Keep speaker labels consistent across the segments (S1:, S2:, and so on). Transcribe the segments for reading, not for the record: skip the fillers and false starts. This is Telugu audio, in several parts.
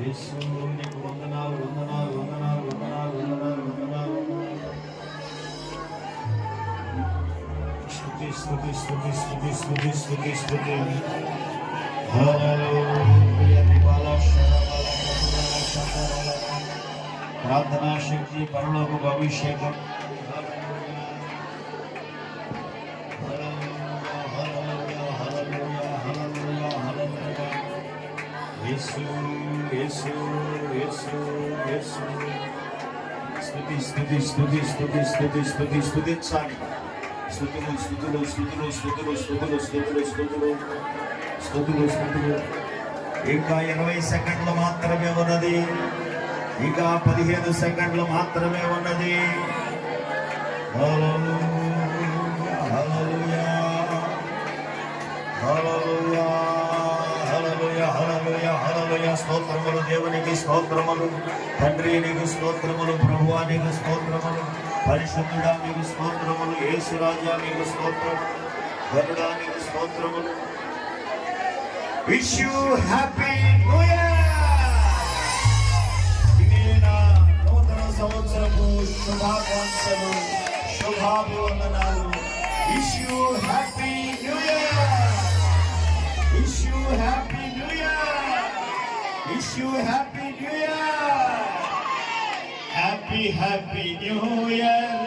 S1: యేసు నీకు వందనాలు వందనాలు వందనాలు వందనాలు వందనాలు వందనాలు. స్తుతి స్తుతి స్తుతి స్తుతి స్తుతి స్తుతి స్తుతి. ప్రార్థనా శక్తి, పరలోక అభిషేకం. యేసు యేసు యేసు యేసు. స్తుతి స్తుతి స్తుతి స్తుతి స్తుతి స్తుతి స్తుతించాలి. స్తుతులు స్తుతులు స్తుతులు స్తుతులు స్తుతులు స్తుతులు స్తుతులు స్తుతులు స్తుతులు. ఇంకా 20 సెకండ్లు మాత్రమే ఉన్నది. ఇంకా 15 సెకండ్లు మాత్రమే ఉన్నది. హల్లెలూయా హల్లెలూయా హల్లెలూయా హల్లెలూయా హల్లెలూయా హల్లెలూయా. స్తోత్రములు దేవునికి, స్తోత్రములు తండ్రి నీకు, స్తోత్రములు ప్రభువా నీకు, స్తోత్రములు పరిశుద్ధుడా నీకు, స్తోత్రములు యేసు రాజా నీకు, స్తోత్రములు గరుడా నీకు, స్తోత్రములు. Wish you happy new year. నూతన సంవత్సరపు శుభాకాంక్షలు, శుభాభివందనాలు. Wish you happy new year. Wish you happy new year. Wish you happy new year. Happy happy new year.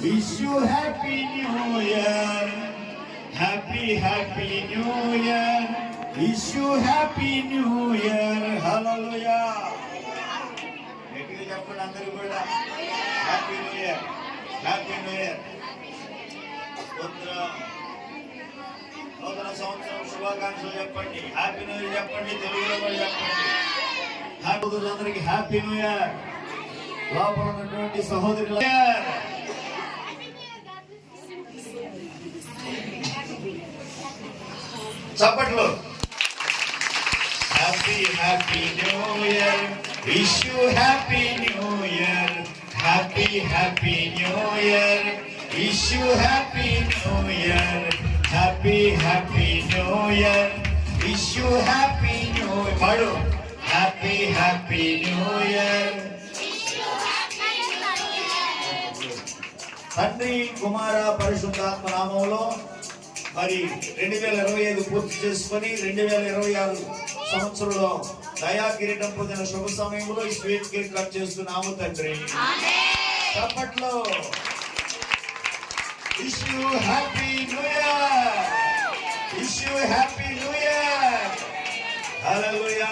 S1: Wish you happy new year. Happy happy new year. Wish you happy new year. Hallelujah. గట్టిగా చెప్పండి అందరూ కూడా. Happy new year. Happy new year. నూతన సంవత్సరం శుభాకాంక్షలు చెప్పండి. హ్యాపీ న్యూ ఇయర్ చెప్పండి. తెలుగులో కూడా చెప్పండి. అందరికి హ్యాపీ న్యూ ఇయర్. లోపల ఉన్నటువంటి సహోదరుల చప్పట్లు. Happy happy new year. Wish you happy new year. Happy happy new year. Wish you happy new year. Happy happy new year. Wish you happy new year. పాడు. Happy happy new year. తండ్రి కుమార పరిశుద్ధాత్మ నామములో మరి 2025 పూర్తి చేసుకొని 2026 సంవత్సరంలో దయా కిరీటం పొందిన శుభ సమయంలో ఈ స్వీట్ కేక్ కట్ చేస్తున్నాము తండ్రి. చప్పట్లో. Wish you happy new year. Wish you happy new year. Hallelujah.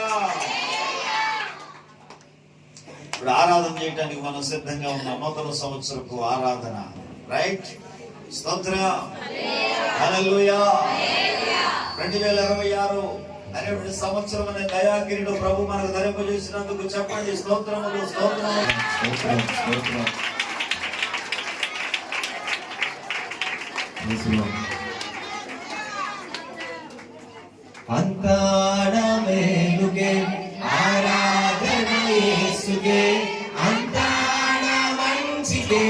S1: ఇప్పుడు ఆరాధన చేయడానికి మనం సిద్ధంగా ఉన్నాం. నూతన సంవత్సరపు ఆరాధన. రైట్. స్తోత్రం. హల్లెలూయా. 2026 అనేటువంటి సంవత్సరం అనే దయాకిరీడు ప్రభు మనకు ధరింపజేసినందుకు చెప్పండి స్తోత్రములు స్తోత్రములు.
S2: అంతాడ మేలుకే ఆరాధన యేసుకే, అంతాడ మంచికే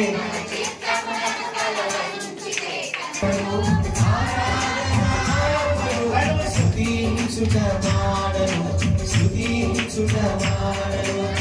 S2: స్తుతించుట మాడను, స్తుతించుట మాడను.